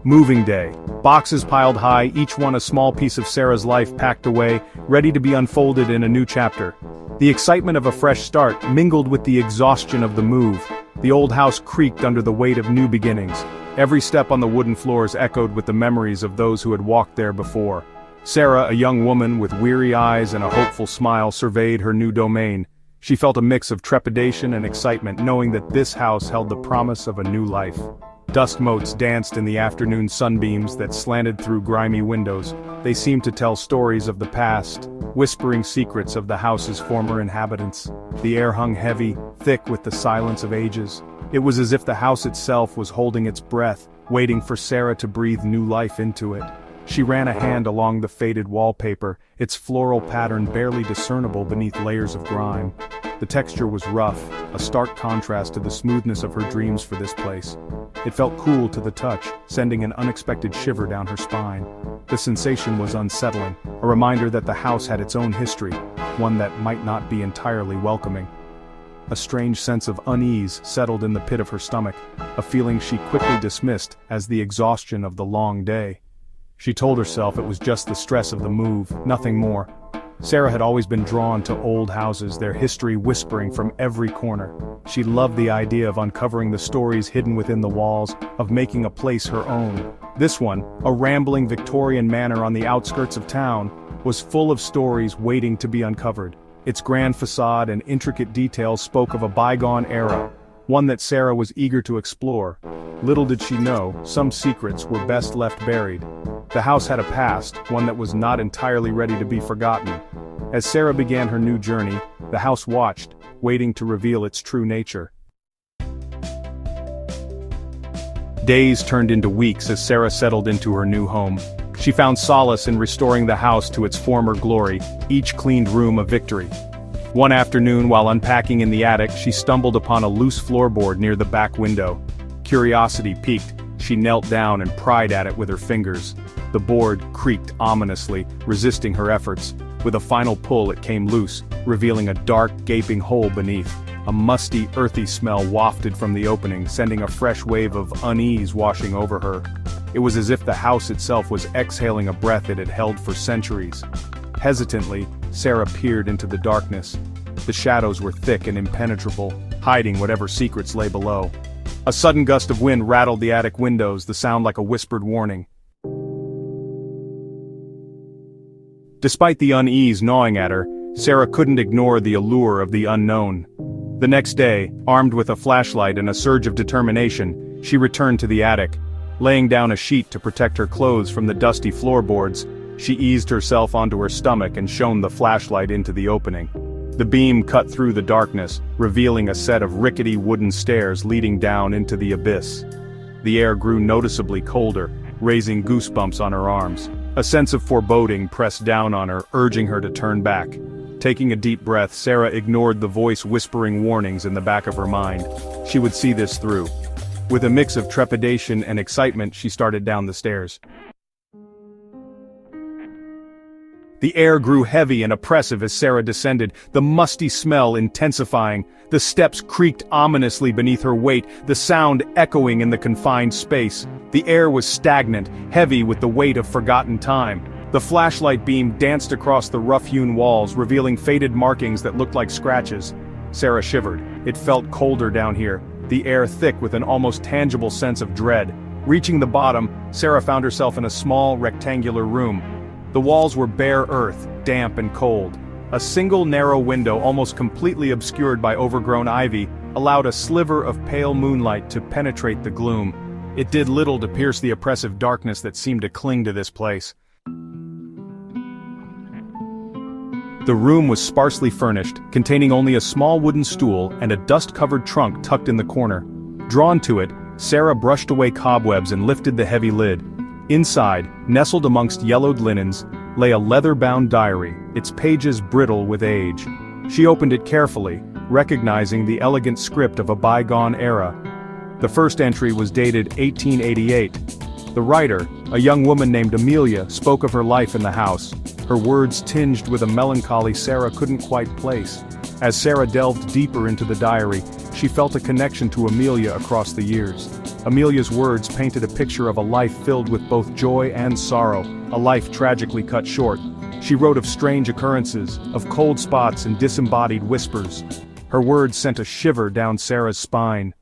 Moving day. Boxes piled high, each one a small piece of Sarah's life packed away, ready to be unfolded in a new chapter. The excitement of a fresh start mingled with the exhaustion of the move. The old house creaked under the weight of new beginnings. Every step on the wooden floors echoed with the memories of those who had walked there before. Sarah, a young woman with weary eyes and a hopeful smile, surveyed her new domain. She felt a mix of trepidation and excitement, knowing that this house held the promise of a new life. Dust motes danced in the afternoon sunbeams that slanted through grimy windows. They seemed to tell stories of the past, whispering secrets of the house's former inhabitants. The air hung heavy, thick with the silence of ages. It was as if the house itself was holding its breath, waiting for Sarah to breathe new life into it. She ran a hand along the faded wallpaper, its floral pattern barely discernible beneath layers of grime. The texture was rough, a stark contrast to the smoothness of her dreams for this place. It felt cool to the touch, sending an unexpected shiver down her spine. The sensation was unsettling, a reminder that the house had its own history, one that might not be entirely welcoming. A strange sense of unease settled in the pit of her stomach, a feeling she quickly dismissed as the exhaustion of the long day. She told herself it was just the stress of the move, nothing more. Sarah had always been drawn to old houses, their history whispering from every corner. She loved the idea of uncovering the stories hidden within the walls, of making a place her own. This one, a rambling Victorian manor on the outskirts of town, was full of stories waiting to be uncovered. Its grand facade and intricate details spoke of a bygone era, one that Sarah was eager to explore. Little did she know, some secrets were best left buried. The house had a past, one that was not entirely ready to be forgotten. As Sarah began her new journey, the house watched, waiting to reveal its true nature. Days turned into weeks as Sarah settled into her new home. She found solace in restoring the house to its former glory, each cleaned room a victory. One afternoon, while unpacking in the attic, she stumbled upon a loose floorboard near the back window. Curiosity piqued, she knelt down and pried at it with her fingers. The board creaked ominously, resisting her efforts. With a final pull, it came loose, revealing a dark, gaping hole beneath. A musty, earthy smell wafted from the opening, sending a fresh wave of unease washing over her. It was as if the house itself was exhaling a breath it had held for centuries. Hesitantly, Sarah peered into the darkness. The shadows were thick and impenetrable, hiding whatever secrets lay below. A sudden gust of wind rattled the attic windows, the sound like a whispered warning. Despite the unease gnawing at her, Sarah couldn't ignore the allure of the unknown. The next day, armed with a flashlight and a surge of determination, she returned to the attic. Laying down a sheet to protect her clothes from the dusty floorboards, she eased herself onto her stomach and shone the flashlight into the opening. The beam cut through the darkness, revealing a set of rickety wooden stairs leading down into the abyss. The air grew noticeably colder, raising goosebumps on her arms. A sense of foreboding pressed down on her, urging her to turn back. Taking a deep breath, Sarah ignored the voice whispering warnings in the back of her mind. She would see this through. With a mix of trepidation and excitement, she started down the stairs. The air grew heavy and oppressive as Sarah descended, the musty smell intensifying. The steps creaked ominously beneath her weight, the sound echoing in the confined space. The air was stagnant, heavy with the weight of forgotten time. The flashlight beam danced across the rough-hewn walls, revealing faded markings that looked like scratches. Sarah shivered. It felt colder down here, the air thick with an almost tangible sense of dread. Reaching the bottom, Sarah found herself in a small, rectangular room. The walls were bare earth, damp and cold. A single narrow window, almost completely obscured by overgrown ivy, allowed a sliver of pale moonlight to penetrate the gloom. It did little to pierce the oppressive darkness that seemed to cling to this place. The room was sparsely furnished, containing only a small wooden stool and a dust-covered trunk tucked in the corner. Drawn to it, Sarah brushed away cobwebs and lifted the heavy lid. Inside, nestled amongst yellowed linens, lay a leather-bound diary, its pages brittle with age. She opened it carefully, recognizing the elegant script of a bygone era. The first entry was dated 1888. The writer, a young woman named Amelia, spoke of her life in the house, her words tinged with a melancholy Sarah couldn't quite place. As Sarah delved deeper into the diary, she felt a connection to Amelia across the years. Amelia's words painted a picture of a life filled with both joy and sorrow, a life tragically cut short. She wrote of strange occurrences, of cold spots and disembodied whispers. Her words sent a shiver down Sarah's spine.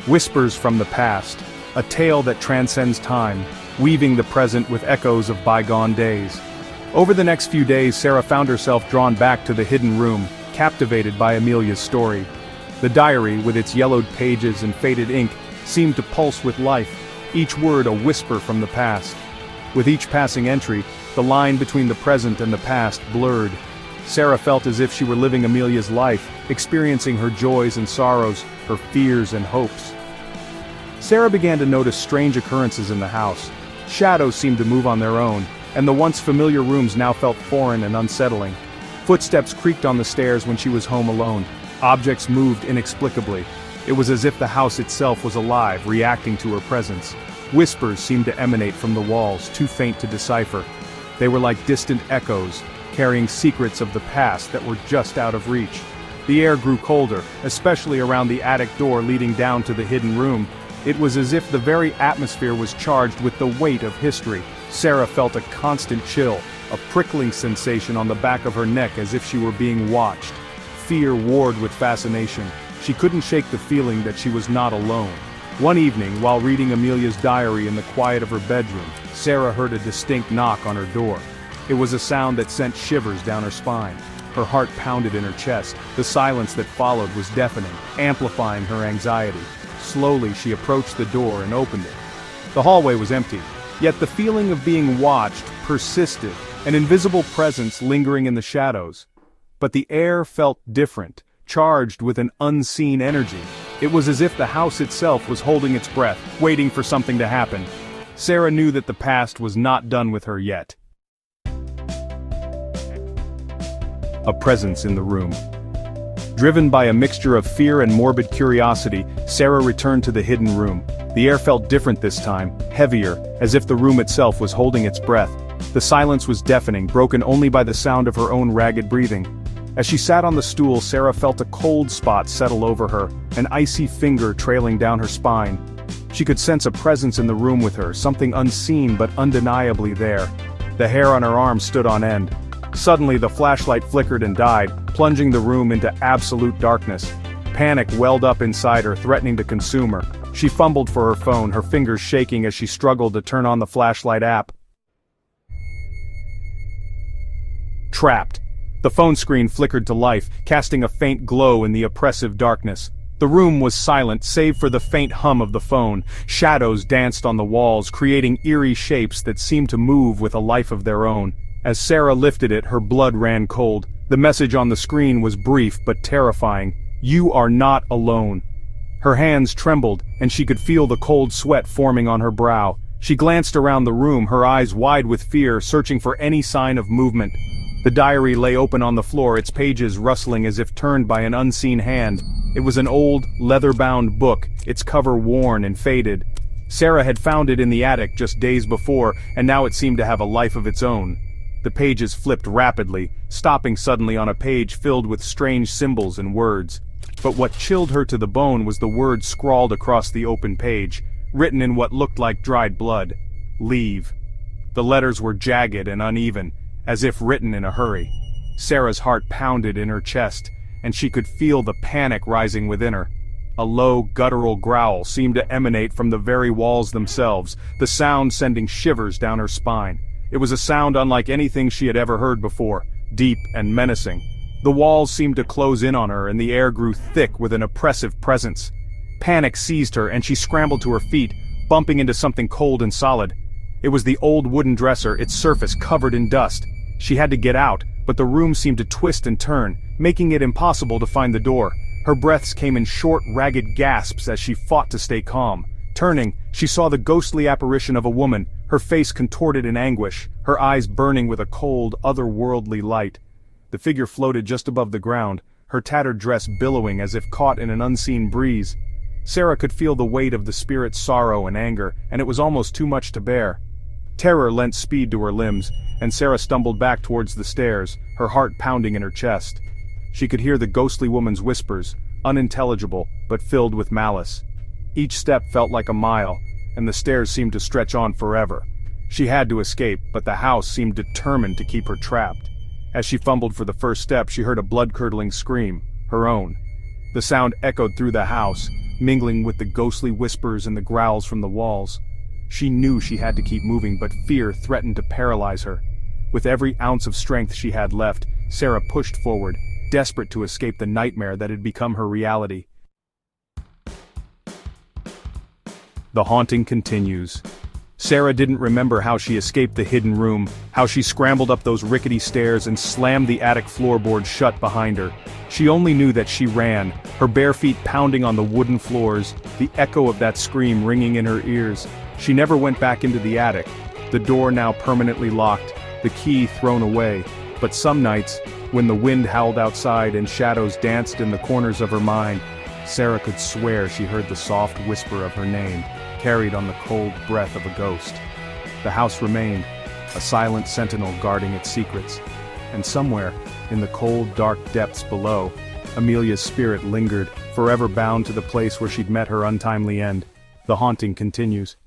Whispers from the past, a tale that transcends time, weaving the present with echoes of bygone days. Over the next few days, Sarah found herself drawn back to the hidden room, captivated by Amelia's story. The diary, with its yellowed pages and faded ink, seemed to pulse with life, each word a whisper from the past. With each passing entry, the line between the present and the past blurred. Sarah felt as if she were living Amelia's life, experiencing her joys and sorrows, her fears and hopes. Sarah began to notice strange occurrences in the house. Shadows seemed to move on their own, and the once familiar rooms now felt foreign and unsettling. Footsteps creaked on the stairs when she was home alone. Objects moved inexplicably. It was as if the house itself was alive, reacting to her presence. Whispers seemed to emanate from the walls, too faint to decipher. They were like distant echoes, carrying secrets of the past that were just out of reach. The air grew colder, especially around the attic door leading down to the hidden room. It was as if the very atmosphere was charged with the weight of history. Sarah felt a constant chill, a prickling sensation on the back of her neck as if she were being watched. Fear warred with fascination. She couldn't shake the feeling that she was not alone. One evening, while reading Amelia's diary in the quiet of her bedroom, Sarah heard a distinct knock on her door. It was a sound that sent shivers down her spine. Her heart pounded in her chest. The silence that followed was deafening, amplifying her anxiety. Slowly, she approached the door and opened it. The hallway was empty, yet the feeling of being watched persisted, an invisible presence lingering in the shadows. But the air felt different, charged with an unseen energy. It was as if the house itself was holding its breath, waiting for something to happen. Sarah knew that the past was not done with her yet. A presence in the room. Driven by a mixture of fear and morbid curiosity, Sarah returned to the hidden room. The air felt different this time, heavier, as if the room itself was holding its breath. The silence was deafening, broken only by the sound of her own ragged breathing. As she sat on the stool, Sarah felt a cold spot settle over her, an icy finger trailing down her spine. She could sense a presence in the room with her, something unseen but undeniably there. The hair on her arm stood on end. Suddenly the flashlight flickered and died, plunging the room into absolute darkness. Panic welled up inside her, threatening to consume her. She fumbled for her phone, her fingers shaking as she struggled to turn on the flashlight app. Trapped. The phone screen flickered to life, casting a faint glow in the oppressive darkness. The room was silent, save for the faint hum of the phone. Shadows danced on the walls, creating eerie shapes that seemed to move with a life of their own. As Sarah lifted it, her blood ran cold. The message on the screen was brief but terrifying. "You are not alone." Her hands trembled, and she could feel the cold sweat forming on her brow. She glanced around the room, her eyes wide with fear, searching for any sign of movement. The diary lay open on the floor, its pages rustling as if turned by an unseen hand. It was an old, leather-bound book, its cover worn and faded. Sarah had found it in the attic just days before, and now it seemed to have a life of its own. The pages flipped rapidly, stopping suddenly on a page filled with strange symbols and words. But what chilled her to the bone was the words scrawled across the open page, written in what looked like dried blood. "Leave." The letters were jagged and uneven, as if written in a hurry. Sarah's heart pounded in her chest, and she could feel the panic rising within her. A low, guttural growl seemed to emanate from the very walls themselves, the sound sending shivers down her spine. It was a sound unlike anything she had ever heard before, deep and menacing. The walls seemed to close in on her, and the air grew thick with an oppressive presence. Panic seized her, and she scrambled to her feet, bumping into something cold and solid. It was the old wooden dresser, its surface covered in dust. She had to get out, but the room seemed to twist and turn, making it impossible to find the door. Her breaths came in short, ragged gasps as she fought to stay calm. Turning, she saw the ghostly apparition of a woman, her face contorted in anguish, her eyes burning with a cold, otherworldly light. The figure floated just above the ground, her tattered dress billowing as if caught in an unseen breeze. Sarah could feel the weight of the spirit's sorrow and anger, and it was almost too much to bear. Terror lent speed to her limbs, and Sarah stumbled back towards the stairs, her heart pounding in her chest. She could hear the ghostly woman's whispers, unintelligible, but filled with malice. Each step felt like a mile, and the stairs seemed to stretch on forever. She had to escape, but the house seemed determined to keep her trapped. As she fumbled for the first step, she heard a blood-curdling scream, her own. The sound echoed through the house, mingling with the ghostly whispers and the growls from the walls. She knew she had to keep moving, but fear threatened to paralyze her. With every ounce of strength she had left, Sarah pushed forward, desperate to escape the nightmare that had become her reality. The haunting continues. Sarah didn't remember how she escaped the hidden room, how she scrambled up those rickety stairs and slammed the attic floorboard shut behind her. She only knew that she ran, her bare feet pounding on the wooden floors, the echo of that scream ringing in her ears. She never went back into the attic, the door now permanently locked, the key thrown away. But some nights, when the wind howled outside and shadows danced in the corners of her mind, Sarah could swear she heard the soft whisper of her name, carried on the cold breath of a ghost. The house remained, a silent sentinel guarding its secrets. And somewhere, in the cold, dark depths below, Amelia's spirit lingered, forever bound to the place where she'd met her untimely end. The haunting continues.